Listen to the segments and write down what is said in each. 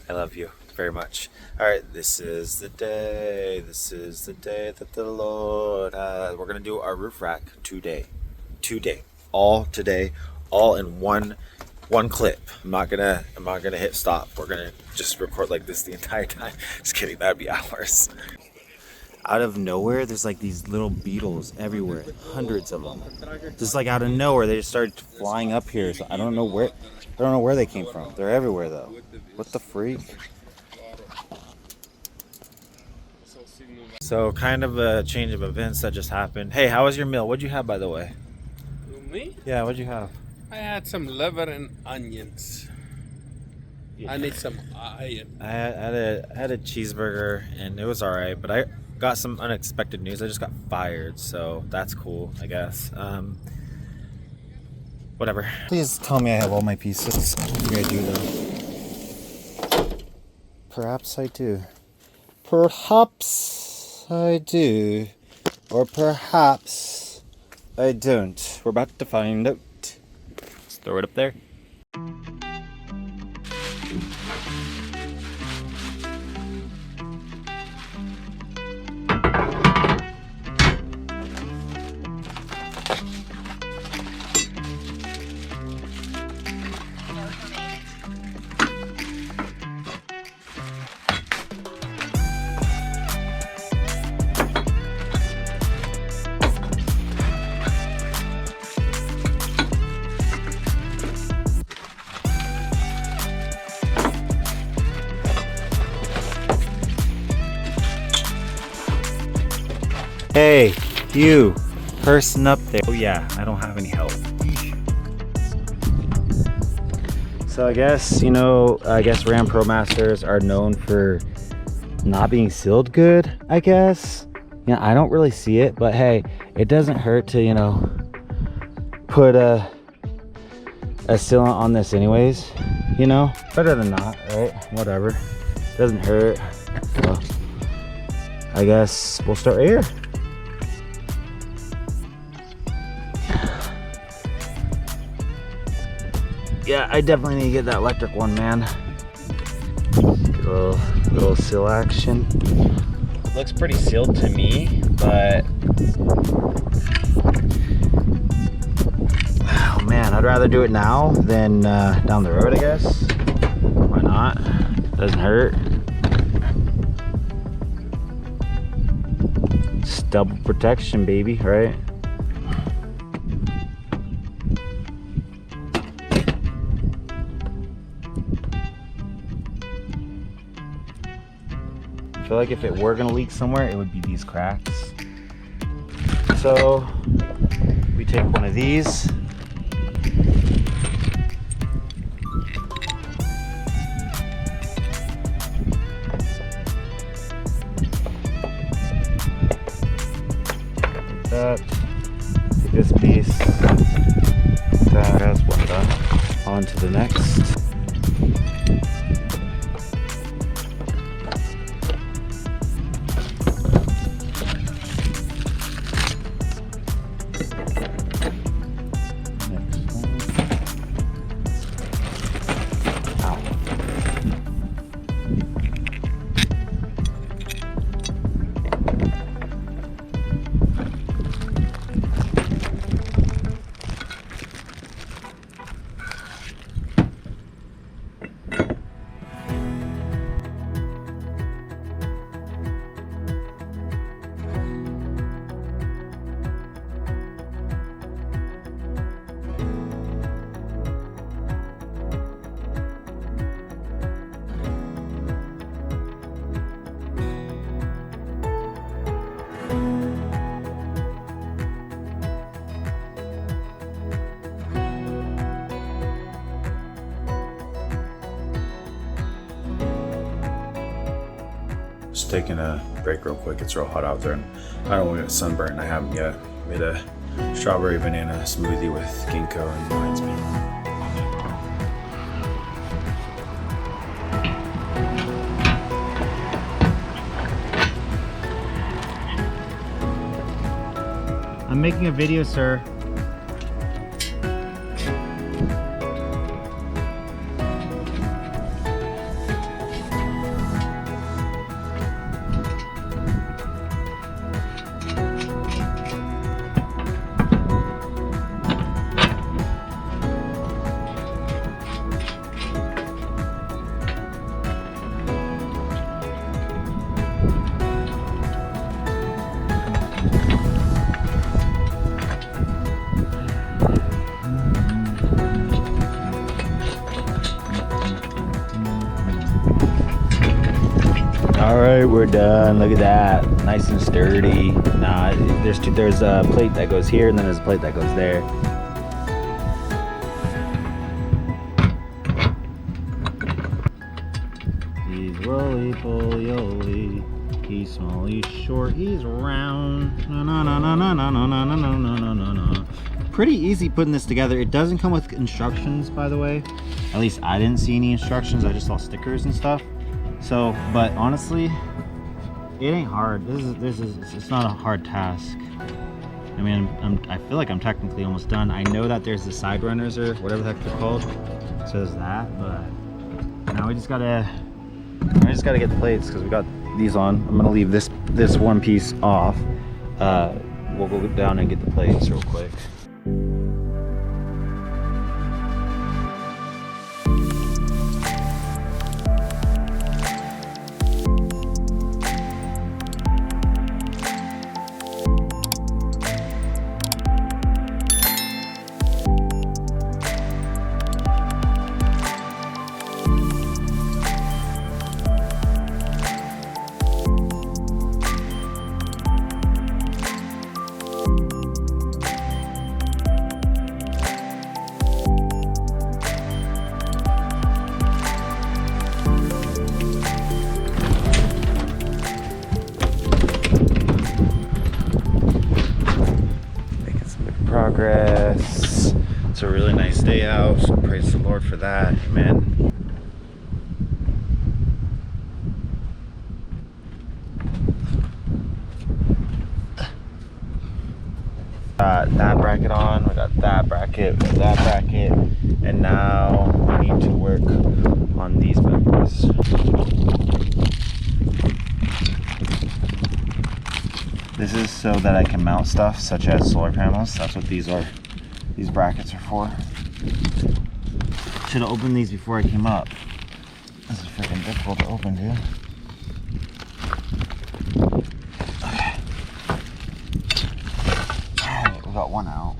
I love you very much. All right, this is the day. This is the day that the Lord has. We're gonna do our roof rack today. All today, all in one clip. I'm not gonna hit stop. We're gonna just record like this the entire time. Just kidding. That'd be hours. Out of nowhere, there's like these little beetles everywhere, hundreds of them. Just like out of nowhere, they just started flying up here. So I don't know where they came from. They're everywhere though. What the freak? So kind of a change of events that just happened. Hey, how was your meal? What'd you have, by the way? Me? Yeah, what'd you have? I had some liver and onions. Yeah. I need some iron. I had a cheeseburger and it was all right, but I got some unexpected news. I just got fired, so that's cool, I guess. Whatever. Please tell me I have all my pieces. I don't think I do though. Perhaps I do. Perhaps I do. Or perhaps I don't. We're about to find out. Let's throw it up there. Hey, you person up there. Oh yeah, I don't have any help. So I guess Rampромasters are known for not being sealed good, I guess. I don't really see it, but hey, it doesn't hurt to, put a sealant on this anyways, better than not, right? Whatever, doesn't hurt. So I guess we'll start right here. Yeah, I definitely need to get that electric one, man. Get a little seal action. Looks pretty sealed to me, but oh man, I'd rather do it now than down the road, I guess. Why not? Doesn't hurt. It's double protection, baby, right? I feel like if it were gonna leak somewhere, it would be these cracks. So we take one of these. Like that. Take this piece. That's one done. On to the next. Just taking a break real quick. It's real hot out there and I don't want to get sunburned. I haven't yet. Made a strawberry banana smoothie with ginkgo and lion's mane. I'm making a video, sir. we're done. Look at that, nice and sturdy. Nah, there's a plate that goes here, and then there's a plate that goes there. He's roly-poly-oly. He's small, he's short, he's round. No, no, no, no, no, no, no, no, no, no, no, no, no. Pretty easy putting this together. It doesn't come with instructions, by the way. At least I didn't see any instructions. I just saw stickers and stuff. So, but honestly, it ain't hard. It's not a hard task. I mean, I feel like I'm technically almost done. I know that there's the side runners or whatever the heck they're called. So there's that, but now we just gotta get the plates because we got these on. I'm gonna leave this one piece off. We'll go down and get the plates real quick. Progress. It's a really nice day out, so praise the Lord for that. Amen. Got that bracket on, we got that bracket, we got that bracket, and now we need to work on these brackets. This is so that I can mount stuff such as solar panels. That's what these are. These brackets are for. Should have opened these before I came up. This is freaking difficult to open, dude. Okay. Alright, we got one out.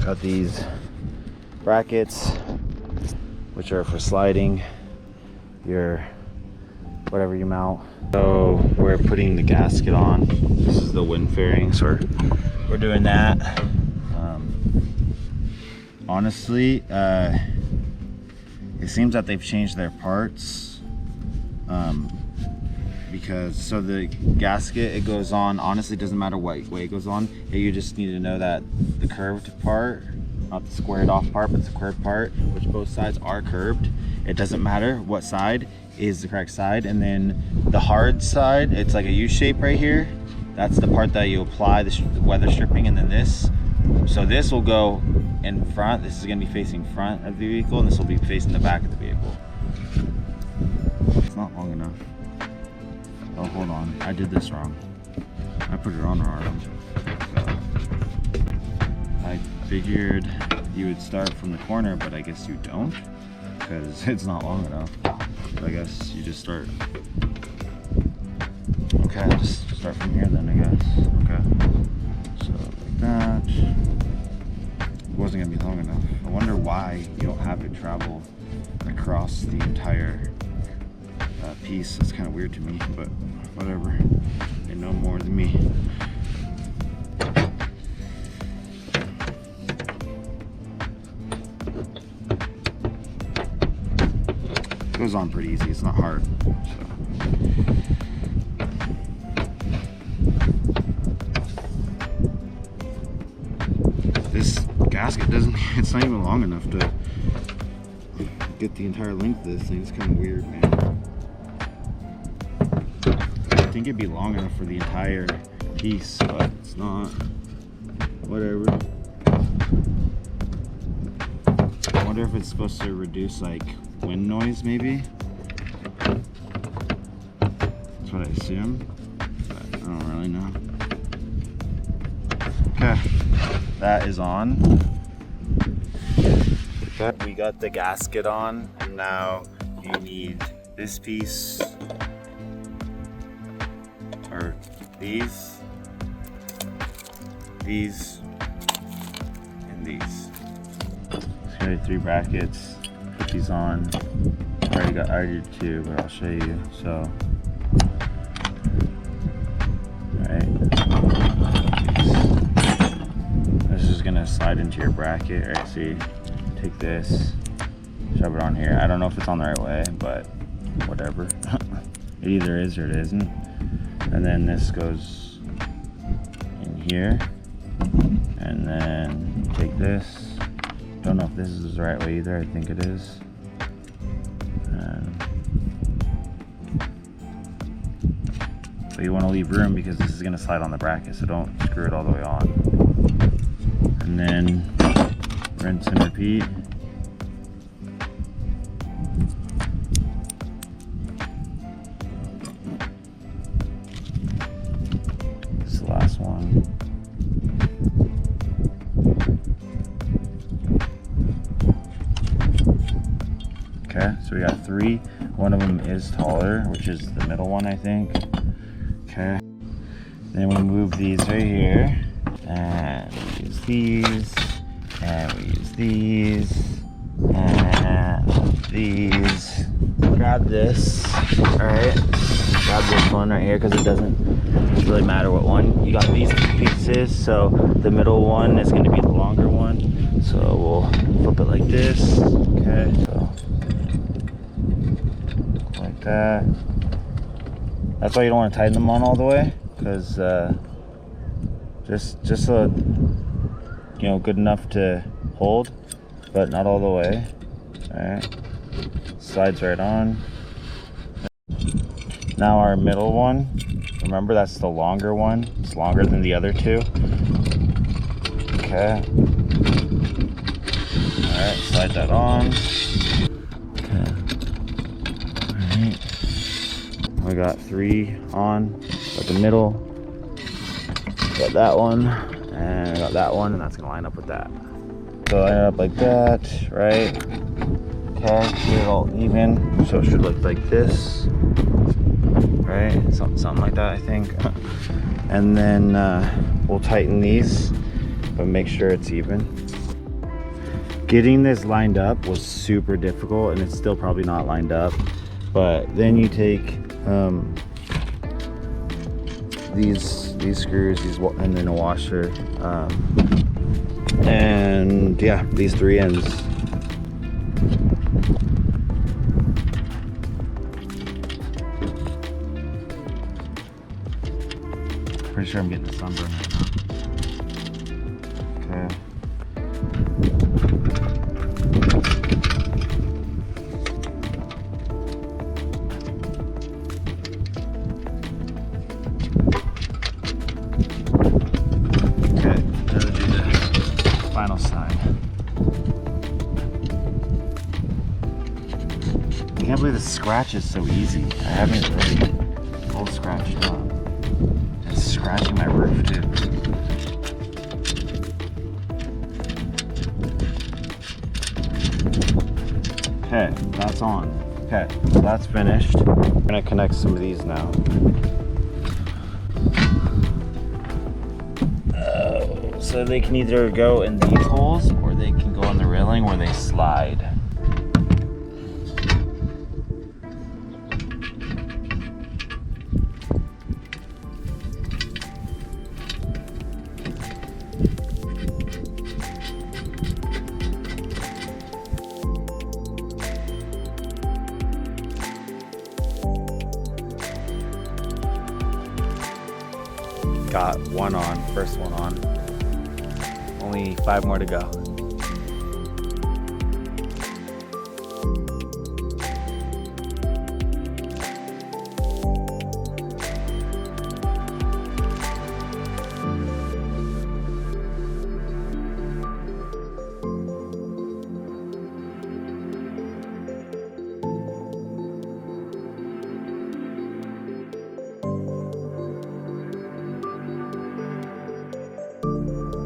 Got these brackets, which are for sliding your whatever you mount. So we're putting the gasket on. This is the wind fairing, so we're doing that. Honestly, it seems that they've changed their parts. Because so the gasket, it goes on, honestly doesn't matter what way it goes on. You just need to know that the curved part, not the squared off part, but the curved part, which both sides are curved. It doesn't matter what side is the correct side. And then the hard side, it's like a U shape right here. That's the part that you apply the weather stripping, and then this. So this will go in front. This is gonna be facing front of the vehicle, and this will be facing the back of the vehicle. It's not long enough. Oh, hold on. I did this wrong. I put it on wrong. So I figured you would start from the corner, but I guess you don't, because it's not long enough. So I guess you just start. Okay, I'll just start from here then, I guess. Okay. So like that. It wasn't gonna be long enough. I wonder why you don't have it travel across the entire piece. That's kind of weird to me, but whatever. They know more than me. It goes on pretty easy. It's not hard. So. This gasket doesn't. It's not even long enough to get the entire length of this thing. It's kind of weird, man. I think it'd be long enough for the entire piece, but it's not. Whatever. I wonder if it's supposed to reduce like wind noise, maybe. That's what I assume, but I don't really know. Okay, that is on. Okay, we got the gasket on. Now you need this piece, or these, these and these. It's gonna be 3 brackets. Put these on. I already did 2, but I'll show you. So, alright. This is gonna slide into your bracket, right? So you take this, shove it on here. I don't know if it's on the right way, but whatever. It either is or it isn't. And then this goes in here. And then take this. Don't know if this is the right way either. I think it is. But you want to leave room because this is going to slide on the bracket, so don't screw it all the way on. And then rinse and repeat. This is the last one. Okay, so we got 3. One of them is taller, which is the middle one, I think. Okay. Then we move these right here, and we use these, and we use these, and these. Grab this, alright? Grab this one right here because it doesn't really matter what one. You got these 2 pieces, so the middle one is going to be the longer one. So we'll flip it like this, okay? So like that. That's why you don't want to tighten them on all the way, because just so, you know, good enough to hold, but not all the way. All right, slides right on. Now our middle one, remember that's the longer one. It's longer than the other 2. Okay. All right, slide that on. Okay. All right. We got 3 on, got the middle, got that one, and I got that one, and that's gonna line up with that. So line it up like that, right? Okay, get it all even. So it should look like this, right? Something like that, I think. And then we'll tighten these, but make sure it's even. Getting this lined up was super difficult, and it's still probably not lined up. But then you take these screws, and then a washer, and yeah, these 3 ends. Pretty sure I'm getting a sunburn right now. Okay. Final side. I can't believe the scratch is so easy. I haven't really full scratched up. It's scratching my roof too. Okay, that's on. Okay, so that's finished. We're gonna connect some of these now. So they can either go in these holes or they can go on the railing where they slide. Got one on, first one on. Only 5 more to go.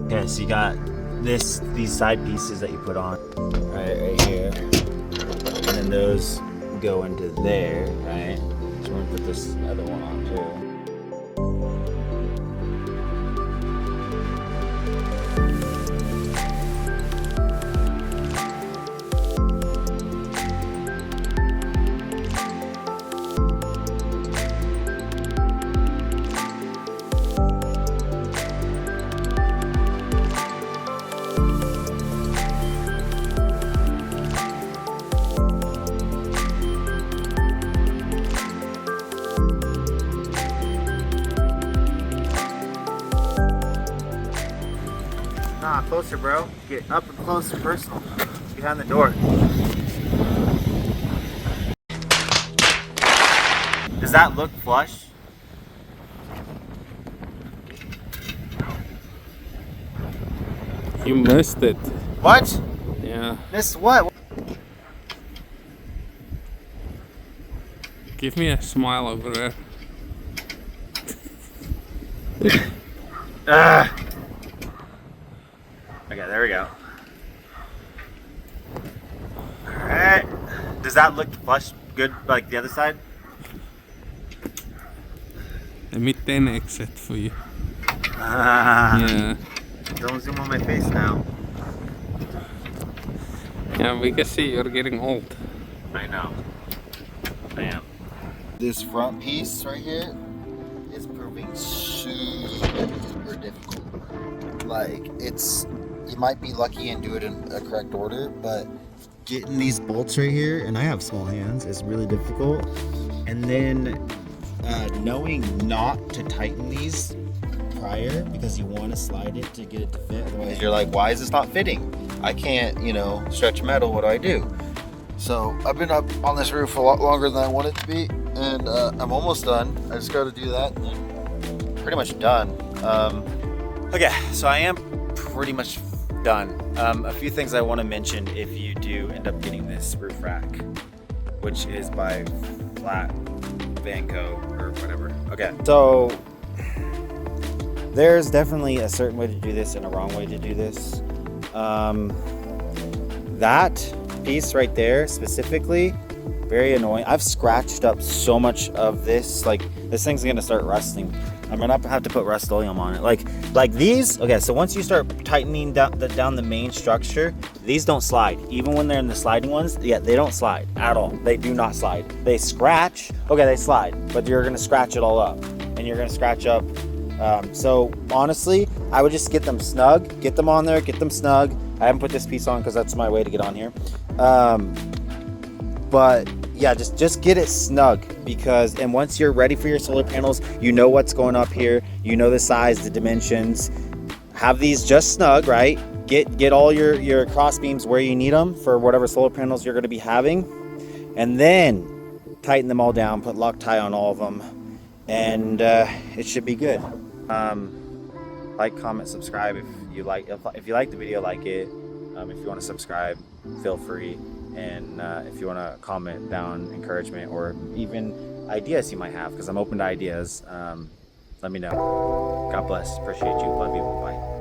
Okay, so you got these side pieces that you put on right here, and then those go into there, right? So we're gonna put this other one on too. closer, bro. Get up and close and personal. Behind the door. Does that look flush? You missed it. What? Yeah. Missed what? Give me a smile over there. Okay, there we go. Alright. Does that look flush good like the other side? Let me 10x it for you. Yeah. Yeah. Don't zoom on my face now. Yeah, we can see you're getting old. I know. I am. This front piece right here is proving super difficult. Like, you might be lucky and do it in a correct order, but getting these bolts right here, and I have small hands, is really difficult. And then knowing not to tighten these prior, because you want to slide it to get it to fit. Otherwise you're like, why is this not fitting? I can't, stretch metal. What do? So I've been up on this roof a lot longer than I want it to be, and I'm almost done. I just got to do that and then pretty much done. Okay, so I am pretty much done. A few things I want to mention if you do end up getting this roof rack, which is by Flat Vanco or whatever. Okay, so there's definitely a certain way to do this and a wrong way to do this. That piece right there specifically, very annoying. I've scratched up so much of this. Like, this thing's gonna start rusting. I'm gonna have to put Rust-Oleum on it. Like these. Okay, so once you start tightening down the main structure, these don't slide. Even when they're in the sliding ones, yeah, they don't slide at all. They do not slide. They scratch. Okay, they slide, but you're gonna scratch it all up, and you're gonna scratch up. So honestly, I would just get them snug, get them on there, get them snug. I haven't put this piece on because that's my way to get on here. But yeah, just get it snug, because, and once you're ready for your solar panels, you know what's going up here, you know the size, the dimensions. Have these just snug, right? Get all your cross beams where you need them for whatever solar panels you're going to be having, and then tighten them all down, put Loctite on all of them, and it should be good. Like, comment, subscribe if you like the video, like it. If you want to subscribe, feel free. And if you want to comment down encouragement or even ideas you might have, because I'm open to ideas, let me know. God bless. Appreciate you. Love you. Bye.